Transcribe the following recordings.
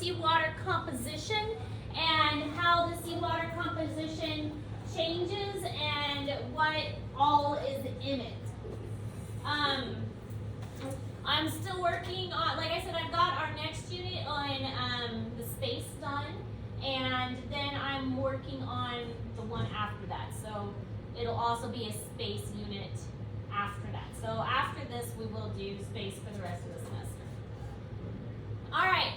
seawater composition and how the seawater composition changes and what all is in it. I'm still working on, like I said, I've got our next unit on the space done, and then I'm working on the one after that. So it'll also be a space unit after that. So after this, we will do space for the rest of the semester. All right,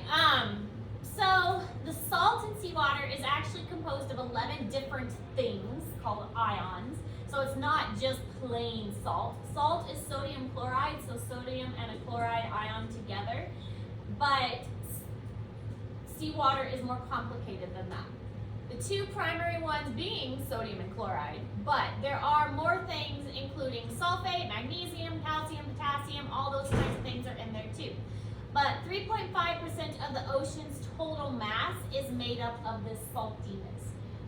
so the salt in seawater is actually composed of 11 different things called ions. So it's not just plain salt. Salt is sodium chloride, so sodium and a chloride ion together. But seawater is more complicated than that. The two primary ones being sodium and chloride, but there are more things including sulfate, magnesium, calcium, potassium, all those kinds of things are in there too. But 3.5% of the ocean's total mass is made up of this saltiness.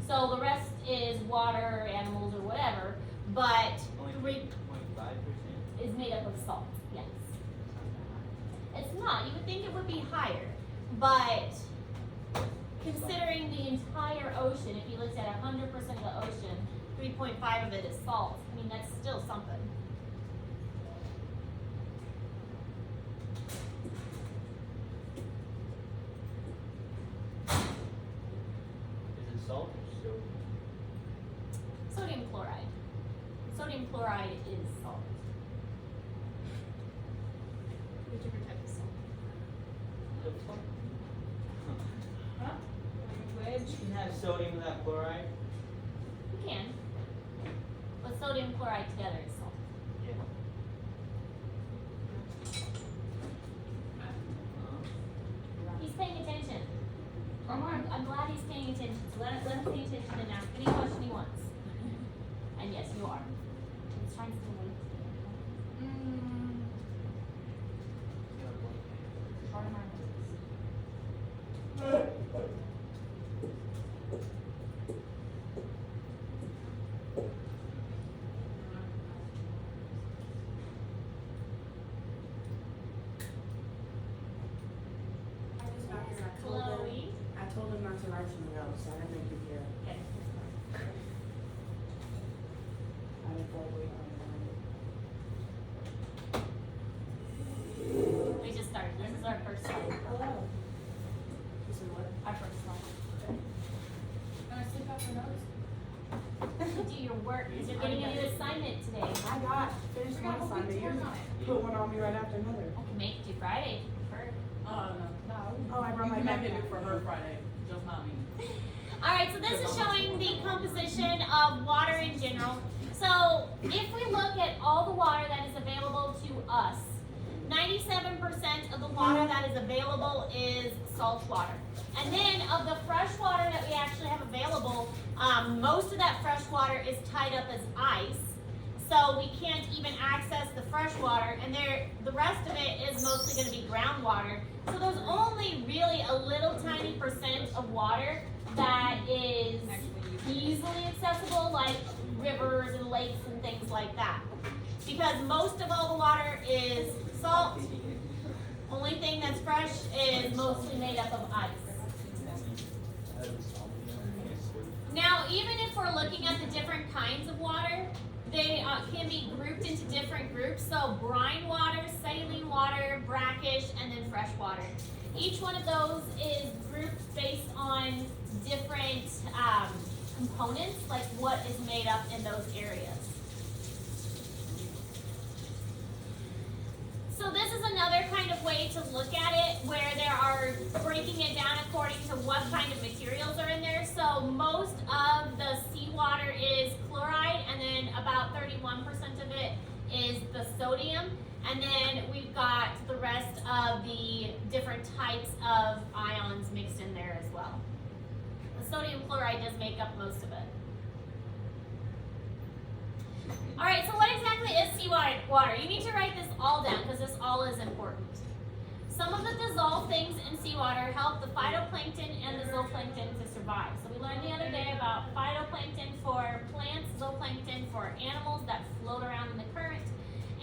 So the rest is water, animals, or whatever, but Only 3.5%? is made up of salt, yes. It's not, you would think it would be higher, but considering the entire ocean, if you looked at 100% of the ocean, 3.5 of it is salt. I mean, that's still something. Is it salt or sodium? Sodium chloride. Sodium chloride is salt. Which different type of salt? Huh? Like wedge? You can have sodium without chloride? You can. But sodium chloride together is salt. Yeah. He's paying attention. Come on. I'm glad he's paying attention. So let him pay attention and ask any question he wants. And yes, you are. He's trying to stay awake. Part of my I just got here, Chloe. I told him not to write some notes, so I didn't make you here. Okay. I didn't go wait on We just started. This is our first slide. Hello. You said what? Our first slide. Gonna sleep off the notes? Do your work because you're getting a new assignment today. I got finished We're one gonna assignment. work You on it. put one on me right after another. I can make it do Friday if you prefer. No. Oh, I brought my You can make backpack. it for her Friday, just not me. All right, so this is showing the composition of water in general. So if we look at all the water that is available to us, 97% of the water that is available is salt water. And then of the fresh water that we actually have available, most of that fresh water is tied up as ice. So we can't even access the fresh water, and the rest of it is mostly going to be groundwater. So there's only really a little tiny percent of water that is easily accessible, like rivers and lakes and things like that. Because most of all the water is salt. Only thing that's fresh is mostly made up of ice. Now, even if we're looking at the different kinds of water, they can be grouped into different groups. So brine water, saline water, brackish, and then fresh water. Each one of those is grouped based on different components, like what is made up in those areas. So this is another kind of way to look at it, where they are breaking it down according to what kind of materials are in there. So most of the seawater is chloride, and then about 31% of it is the sodium. And then we've got the rest of the different types of ions mixed in there as well. The sodium chloride does make up most of it. All right, so what exactly is seawater? You need to write this all down because this all is important. Some of the dissolved things in seawater help the phytoplankton and the zooplankton to survive. So we learned the other day about phytoplankton for plants, zooplankton for animals that float around in the current,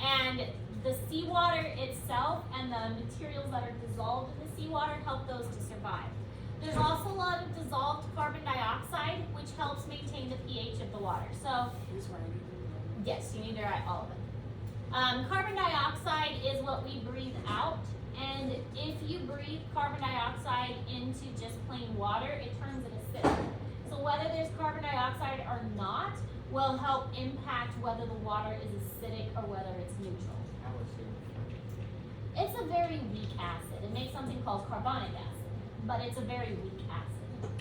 and the sea seawater itself and the materials that are dissolved in the seawater help those to survive. There's also a lot of dissolved carbon dioxide, which helps maintain the pH of the water. So, This one. yes, you need to write all of it. Carbon dioxide is what we breathe out, and if you breathe carbon dioxide into just plain water, it turns it acidic. So whether there's carbon dioxide or not will help impact whether the water is acidic or whether it's neutral. How is it? It's a very weak acid. It makes something called carbonic acid, but it's a very weak acid.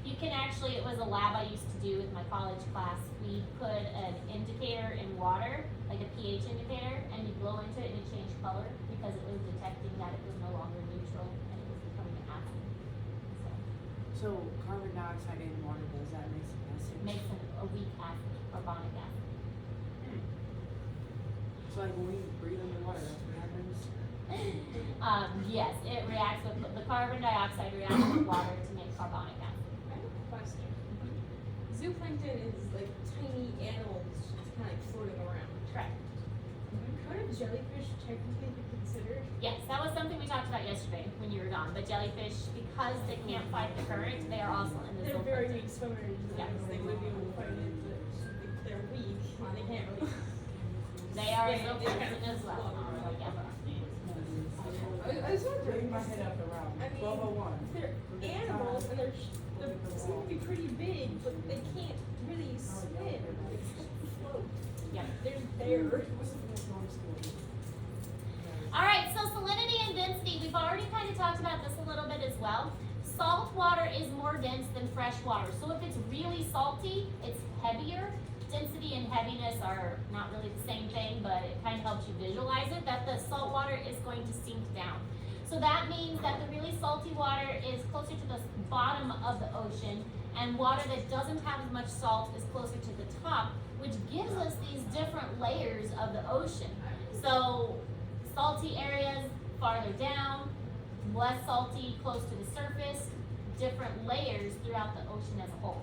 You can actually, it was a lab I used to do with my college class. We put an indicator in water, like a pH indicator, and you blow into it and it changed color because it was detecting that it was no longer neutral and it was becoming an acid. So So carbon dioxide in water, does that make it acid? it makes it a weak acid, carbonic acid. So like when we breathe underwater, that's what happens? Yes, it reacts with, the carbon dioxide reacts with water to make carbonic acid. I have a question. Zooplankton is like tiny animals just kind of like floating around. Correct. Could a jellyfish technically be considered? Yes, that was something we talked about yesterday when you were gone. But jellyfish, because they can't fight the current, they are also in the They're very zooplankton. weak swimmers. Yeah. They would be able to fight it, but they're weak. They can't really. They are Yeah, zooplankton as well. So, yeah. I was wondering. My head up around I mean, 1201. They're animals and they're seem to be pretty big, but they can't really swim. They just float. Yeah. They're there. All right, so salinity and density, we've already kind of talked about this a little bit as well. Salt water is more dense than fresh water. So if it's really salty, it's heavier. Density and heaviness are not really the same thing, but it kind of helps you visualize it, that the salt water is going to sink down. So that means that the really salty water is closer to the bottom of the ocean, and water that doesn't have as much salt is closer to the top, which gives us these different layers of the ocean. So salty areas farther down, less salty close to the surface, different layers throughout the ocean as a whole.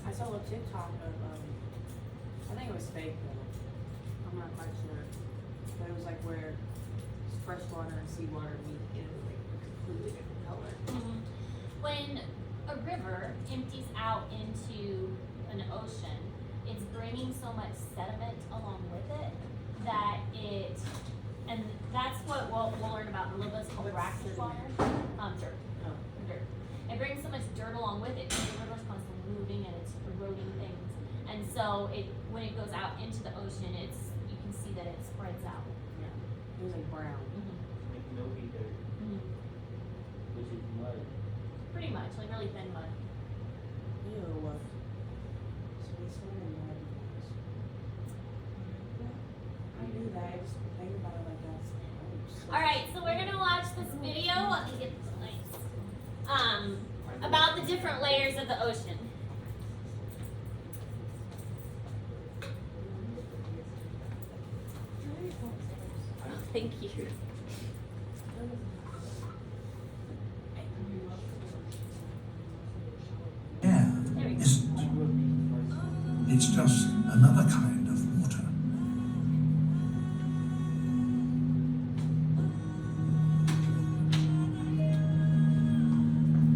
I saw a TikTok of, I think it was fake though. I'm not quite sure. But it was like where freshwater and seawater meet in like a completely different color. When a river empties out into an ocean, it's bringing so much sediment along with it that it, and that's what we'll learn about in a little bit. It's called brackish water. Dirt. Oh. Dirt. It brings so much dirt along with it because the river's constantly moving and it's eroding things. And so it, when it goes out into the ocean, it's, you can see that it spreads out. It was like brown. Like milky dirt, which is mud. Pretty much, like really thin mud. Ew. So we swim in mud. I knew that. I just think about it like that. All right, so we're gonna watch this video. Let me get this lights. About the different layers of the ocean. Thank you. Air There we go. isn't. It's just another kind of water.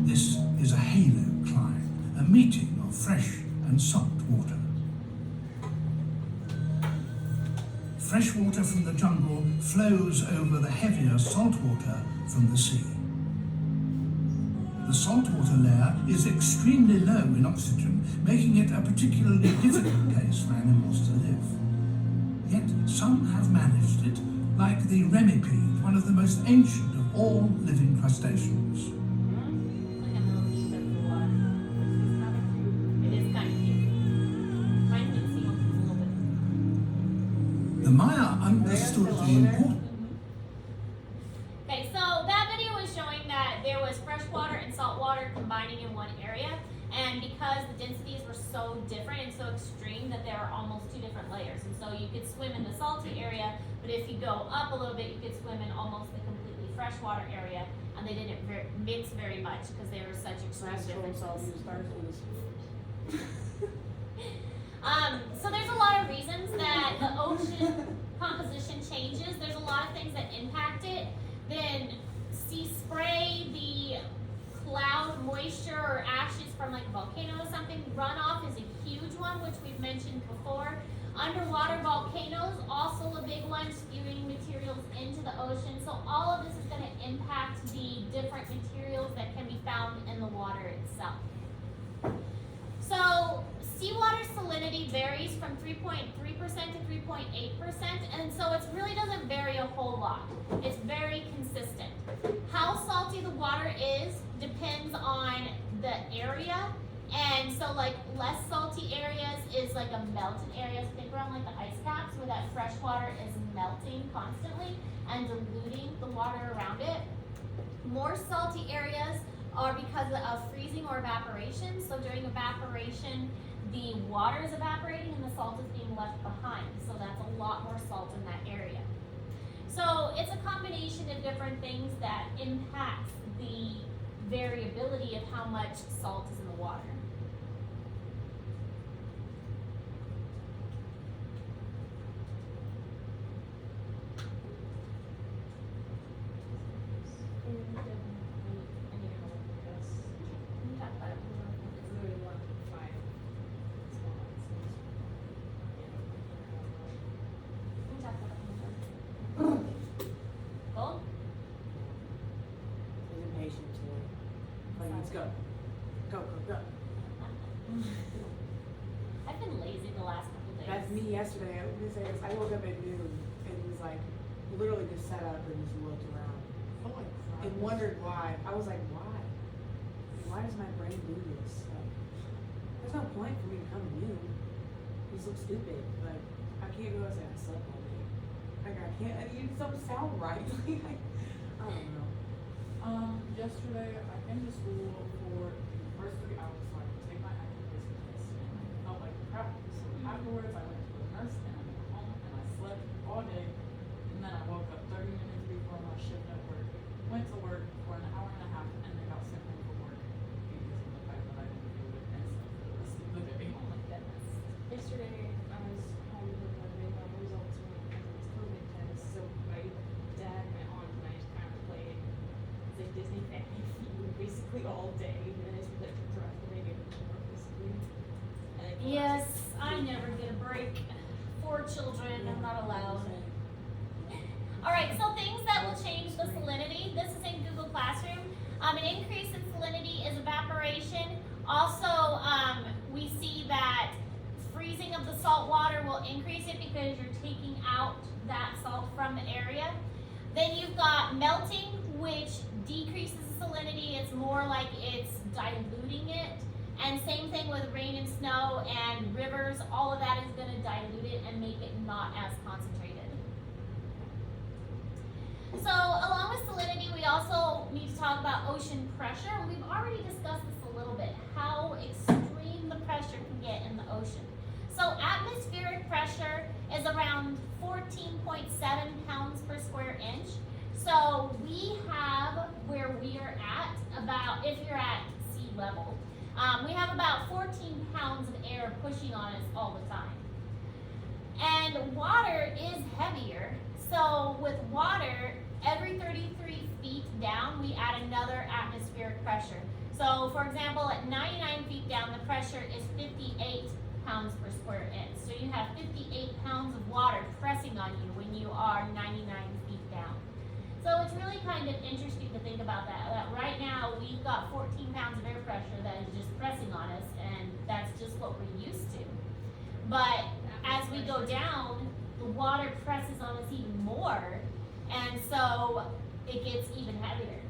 This is a halocline, a meeting of fresh and salt water. Fresh water from the jungle flows over the heavier salt water from the sea. The saltwater layer is extremely low in oxygen, making it a particularly difficult place for animals to live. Yet some have managed it, like the remipede, one of the most ancient of all living crustaceans. Like a little piece of the water. It is kind of cute. Reminds me of sea monkeys a little bit. The Maya understood the importance. Okay, so that video was showing that there was fresh water and salt water combining in one area, and because because the densities were so different and so extreme that there were almost two different layers. And so you could swim in the salty area, but if you go up a little bit, you could swim in almost the completely freshwater area, and they didn't mix very much because they were such extreme Last cold salt differences. you started with this. So there's a lot of reasons that the ocean composition changes. There's a lot of things that impact it. Then sea spray, the cloud moisture or ashes from like a volcano or something, runoff is a huge one, which we've mentioned before. Underwater volcanoes, also a big one, spewing materials into the ocean. So all of this is going to impact the different materials that can be found in the water itself. So seawater salinity varies from 3.3% to 3.8%, and so it really doesn't vary a whole lot. It's very consistent. How salty the water is depends on the area, and so like less salty areas is like a melted area. So think around like the ice caps where that fresh water is melting constantly and diluting the water around it. More salty areas are because of freezing or evaporation. So during evaporation, the water is evaporating and the salt is being left behind. So that's a lot more salt in that area. So it's a combination of different things that impacts the variability of how much salt is in the water. Can you talk about it more? Can you talk about it more? Gold? He's impatient today. Like, let's go. Go, go, go. I've been lazy the last couple days. That's me yesterday. I woke up at noon and was like, literally just sat up and just looked around and wondered why. I was like, why? Why does my brain do this? Like, there's no point for me to come to you. These look stupid. Like, I can't go and say I slept all day. Like, I can't. You just don't sound right. Like, I don't know. Yesterday I came to school for the first 3 hours so I could take my active test, and I felt like crap. So afterwards I went to the nurse and I went home and I slept all day, and then I woke up 30 minutes before my shift at work, went to work for an hour and a half, and then got sent home from work because of the fact that I didn't do it and slept for the rest of the day. Oh my goodness. Yesterday, I was home with my makeup results from my cousin's COVID test, so my dad, my aunt, and I just kind of played like Disney family feud basically all day, and it's like the rest of the day before basically. And I Yes, I never get a break. 4 children, I'm not allowed. Alright, so things that will change the salinity. This is in Google Classroom. An increase in salinity is evaporation. Also, we see that freezing of the salt water will increase it because you're taking out that salt from the area. Then you've got melting, which decreases the salinity. It's more like it's diluting it. And same thing with rain and snow and rivers. All of that is going to dilute it and make it not as concentrated. So along with salinity, we also need to talk about ocean pressure. And we've already discussed this a little bit, how extreme the pressure can get in the ocean. So atmospheric pressure is around 14.7 pounds per square inch. So we have where we are at about, if you're at sea level, we have about 14 pounds of air pushing on us all the time. And water is heavier. So with water, every 33 feet down, we add another atmospheric pressure. So for example, at 99 feet down, the pressure is 58 pounds per square inch. So you have 58 pounds of water pressing on you when you are 99 feet down. So it's really kind of interesting to think about that right now we've got 14 pounds of air pressure that is just pressing on us, and that's just what we're used to. But as we go down, the water presses on us even more, and so it gets even heavier.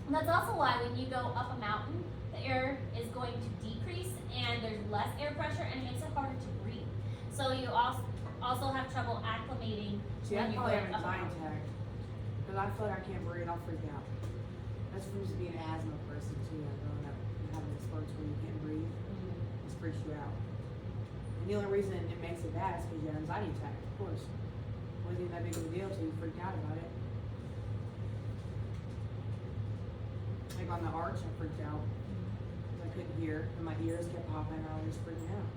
And that's also why when you go up a mountain, the air is going to decrease and there's less air pressure and it makes it harder to breathe. So you also have trouble acclimating See, I when you're probably going have an up a anxiety mountain. attack. Because I feel like I can't breathe, I'll freak out. That's from just being an asthma person too, growing up and having those spurts where you can't breathe. freaks you out. And the only reason it makes it bad is because you have anxiety attack, of course. Wasn't even that big of a deal till you freaked out about it. Like on the arch, I freaked out. 'Cause I couldn't hear, and my ears kept popping, and I was freaking out.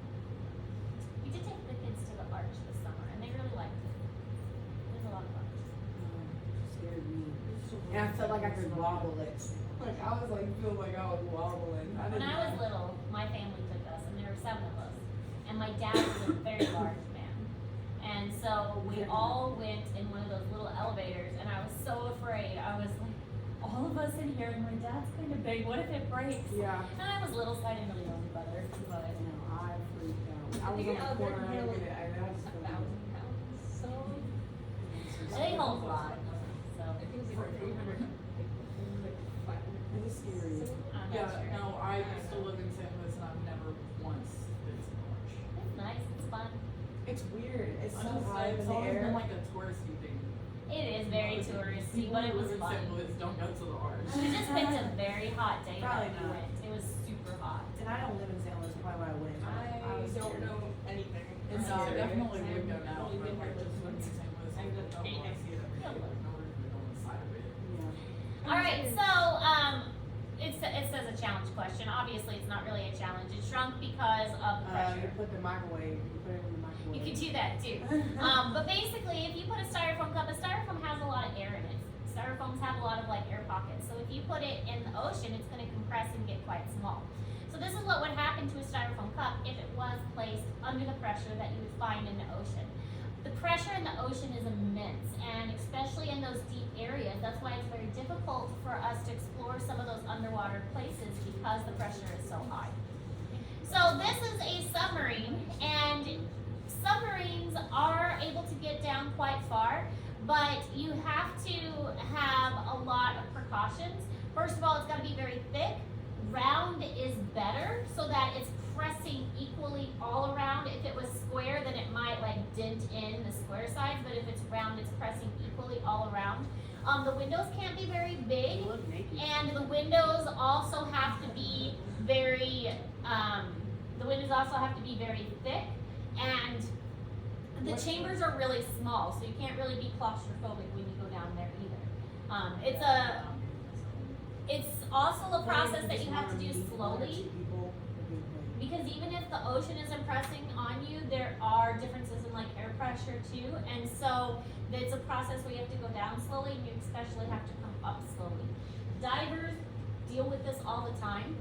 We did take the kids to the arch this summer, and they really liked it. It was a lot of fun. It scared me. And I felt like I could wobble it. Like, I was like, feel like I was wobbling. When I was little, my family took us, and there were 7 of us, and my dad was a very large man. And so we all went in one of those little elevators, and I was so afraid. I was like, all of us in here, and my dad's kind of big. What if it breaks? Yeah. And I was little, so I didn't really know any better. But No, I freaked out. I was Figure on out the corner, that and I you're looked at it, and I just felt 1,000 pounds, so. they hold a lot. So I think it's like 300, like 500. It was scary. So, I'm not Yeah, sure. no, I used to live in St. Louis and I've never once been to the arch. It's nice. It's fun. It's weird. It's I so just, high in it's the always air. been like a touristy thing. It is very touristy, but it was People who fun. live in St. Louis don't go to the arch. We just picked a very hot day Probably that we not. went. It was super hot. And I don't live in St. Louis, so probably why I wouldn't. I was don't scared. know anything. It's So scary. definitely would go now, Only but been like here just for living in St. Louis, I I'm don't just know, I see it every day, like no reason to go inside of it. Yeah. All right, so it says a challenge question. Obviously, it's not really a challenge. It shrunk because of the You pressure. put the microwave. You put it in the microwave. You could do that too. But basically, if you put a styrofoam cup, a styrofoam has a lot of air in it. Styrofoams have a lot of like air pockets. So if you put it in the ocean, it's going to compress and get quite small. So this is what would happen to a styrofoam cup if it was placed under the pressure that you would find in the ocean. The pressure in the ocean is immense, and especially in those deep areas, that's why it's very difficult for us to explore some of those underwater places because the pressure is so high. So this is a submarine, and submarines are able to get down quite far, but you have to have a lot of precautions. First of all, it's got to be very thick. Round is better so that it's pressing equally all around. If it was square, then it might like dent in the square sides, but if it's round, it's pressing equally all around. The windows can't be very big, You look naked. and the windows also have to be very thick, and the chambers are really small, so you can't really be claustrophobic when you go down there either. It's also a process that you have to do slowly, because even if the ocean is impressing on you, there are differences in like air pressure too, and so it's a process where you have to go down slowly, and you especially have to come up slowly. Divers deal with this all the time.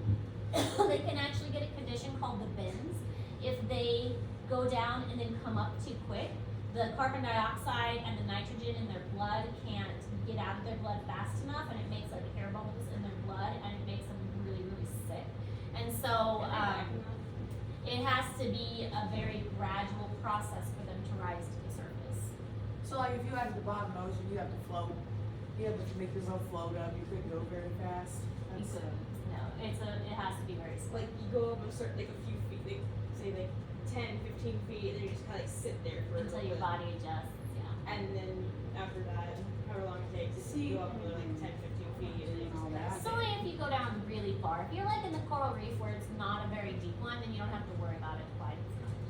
They can actually get a condition called the bends if they go down and then come up too quick. The carbon dioxide and the nitrogen in their blood can't get out of their blood fast enough, and it makes like air bubbles in their blood, and it makes them really, really sick. And so it has to be a very gradual process for them to rise to the surface. So like if you had the bottom of the ocean, you have to float. You have to make yourself float up. You couldn't go very fast. You That's couldn't. No, it has to be very slow. Like you go up a certain, like a few feet, like say like 10, 15 feet, and then you just kind of like sit there for a Until little your bit. body adjusts, yeah. And then after that, however long it takes, See, you go up another like 10, 15 feet, and then you all just that. sit. So if you go down really far, if you're like in the coral reef where it's not a very deep one, then you don't have to worry about it quite as much.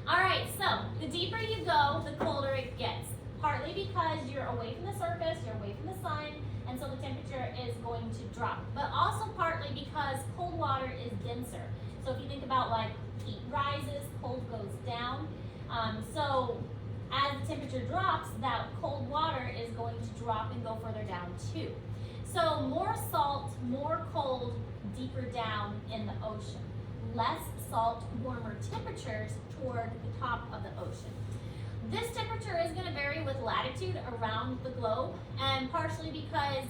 Alright, so the deeper you go, the colder it gets. Partly because you're away from the surface, you're away from the sun, and so the temperature is going to drop. But also partly because cold water is denser. So if you think about like heat rises, cold goes down. So as the temperature drops, that cold water is going to drop and go further down too. So more salt, more cold, deeper down in the ocean. Less salt, warmer temperatures toward the top of the ocean. This temperature is going to vary with latitude around the globe, and partially because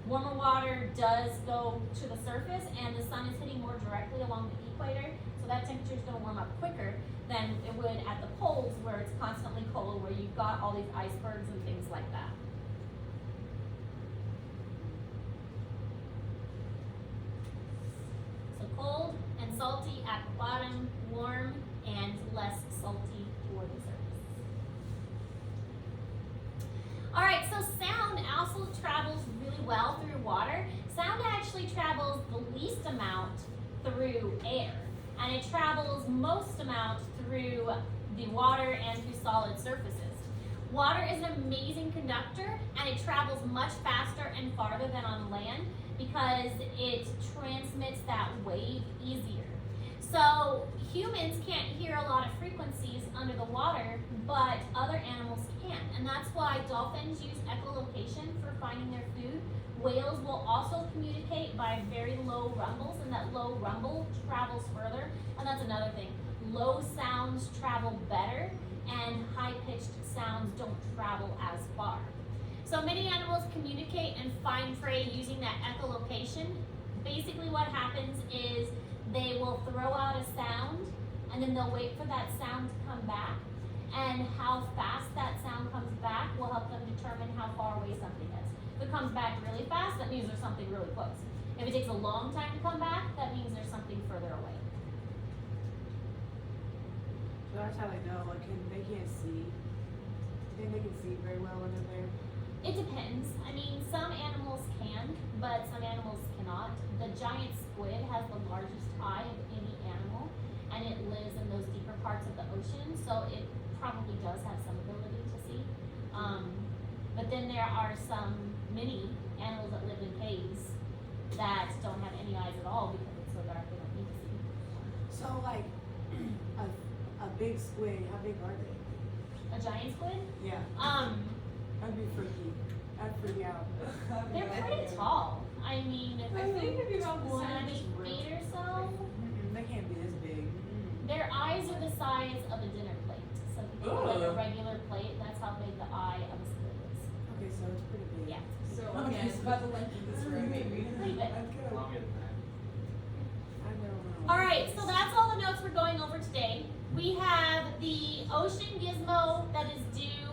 warmer water does go to the surface and the sun is hitting more directly along the equator, so that temperature is going to warm up quicker than it would at the poles where it's constantly cold, where you've got all these icebergs and things like that. So cold and salty at the bottom, 'em, warm and less salty toward the surface. least amount through air, and it travels most amount through the water and through solid surfaces. Water is an amazing conductor, and it travels much faster and farther than on land because it transmits that wave easier. So humans can't hear a lot of frequencies under the water, but other animals can, and that's why dolphins use echolocation for finding their food. Whales will also communicate by very low rumbles, and that low rumble travels further, and that's another thing. Low sounds travel better, and high-pitched sounds don't travel as far. So many animals communicate and find prey using that echolocation. Basically what happens is they will throw out a sound, and then they'll wait for that sound to come back, and how fast that sound comes back will help them determine how far away something is. If it comes back really fast, that means there's something really close. If it takes a long time to come back, that means there's something further away. So that's how they know, like, they can't see. You think they can see very well under there? It depends. I mean, some animals can, but some animals cannot. The giant squid has the largest eye of any animal, and it lives in those deeper parts of the ocean, so it probably does have some ability to see. But then there are some mini animals that live in caves that don't have any eyes at all because it's so dark they don't need to see. So, like, a big squid, how big are they? A giant squid? Yeah, that'd be freaky. I'd freak out. They're pretty tall. I mean, I think if you have the 20 same feet or so. They can't be this big. Their eyes are the size of a dinner plate. So if you think of like a regular plate, that's how big the eye of a squid is. Okay, so it's pretty big. Yeah. So again, about the length of this room, maybe. Pretty big. Longer than that. I don't know. Alright, so that's all the notes we're going over today. We have the ocean gizmo that is due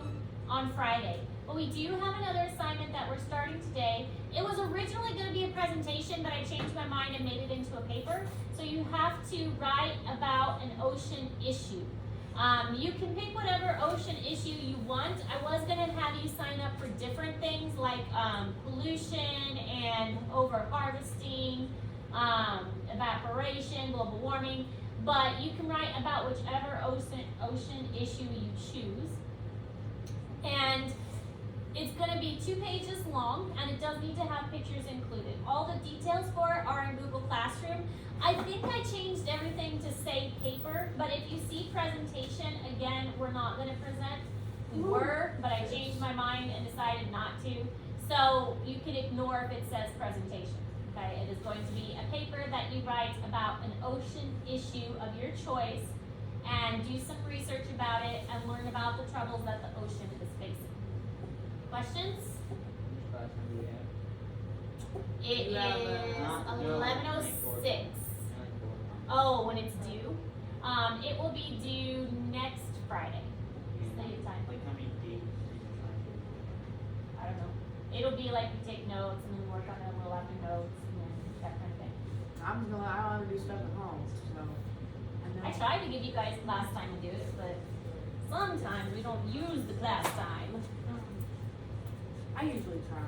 on Friday. But we do have another assignment that we're starting today. It was originally going to be a presentation, but I changed my mind and made it into a paper. So you have to write about an ocean issue. You can pick whatever ocean issue you want. I was going to have you sign up for different things like pollution and over-harvesting, evaporation, global warming, but you can write about whichever ocean issue you choose. And it's going to be 2 pages long, and it does need to have pictures included. All the details for it are in Google Classroom. I think I changed everything to say paper, but if you see presentation, again, we're not going to present. We were, but I changed my mind and decided not to. So you can ignore if it says presentation. Okay, it is going to be a paper that you write about an ocean issue of your choice, and do some research about it and learn about the troubles that the ocean is facing. Questions? Which class number do we have? It is 11:06. Oh, when it's due? It will be due next Friday. Same time. Like how many days are you trying to? I don't know. It'll be like we take notes and then we work on it a little after notes and then that kind of thing. I don't have to do stuff at home, so. know. I tried to give you guys class time to do it, but sometimes we don't use the class time. I usually try.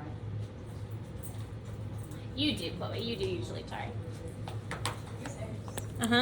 You do, Chloe. You do usually try.